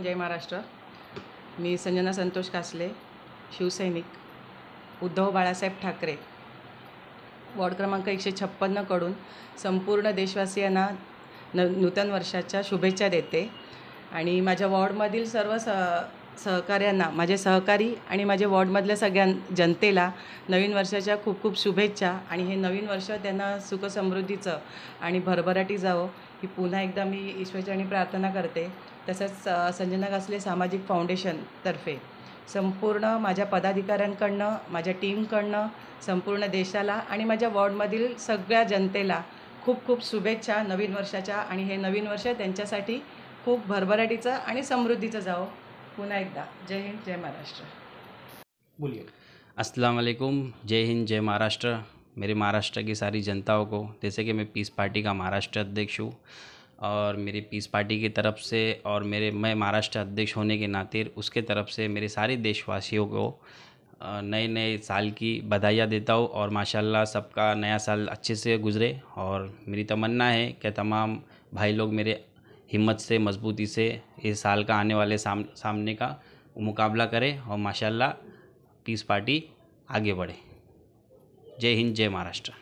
जय महाराष्ट्र। मी संजना संतोष कासले, शिवसैनिक, उद्धव बाळासाहेब ठाकरे, वॉर्ड क्रमांक 156 कडून संपूर्ण देशवासियांना नूतन वर्षाच्या शुभेच्छा देते आणि माझ्या वॉर्डमधील सर्व सहकाऱ्यांना, माझे सहकारी आणि माझ्या वॉर्डमधल्या सगळ्या जनतेला नवीन वर्षाच्या खूप खूप शुभेच्छा आणि हे नवीन वर्ष त्यांना सुखसमृद्धीचं आणि भरभराटी जावं ही पुन्हा एकदा मी ईश्वरचरणी प्रार्थना करते। तसंच संजना कासले सामाजिक फाउंडेशनतर्फे संपूर्ण माझ्या पदाधिकाऱ्यांकडनं, माझ्या टीमकडनं संपूर्ण देशाला आणि माझ्या वॉर्डमधील सगळ्या जनतेला खूप खूप शुभेच्छा नवीन वर्षाच्या आणि हे नवीन वर्ष त्यांच्यासाठी खूप भरभराटीचं आणि समृद्धीचं जावो। पुन्हा एकदा जय हिंद, जय महाराष्ट्र। बोलिए। अस्सलाम वालेकुम, जय हिंद, जय महाराष्ट्र। मेरे महाराष्ट्र की सारी जनताओं को, जैसे कि मैं पीस पार्टी का महाराष्ट्र अध्यक्ष हूँ और मेरी पीस पार्टी की तरफ से और मैं महाराष्ट्र अध्यक्ष होने के नाते उसके तरफ से मेरे सारे देशवासियों को नए नए साल की बधाइयाँ देता हूँ और माशाल्लाह सबका नया साल अच्छे से गुज़रे। और मेरी तमन्ना है कि तमाम भाई लोग मेरे हिम्मत से, मजबूती से इस साल का आने वाले सामने का मुकाबला करें और माशाल्लाह पीस पार्टी आगे बढ़े। जय हिंद, जय महाराष्ट्र।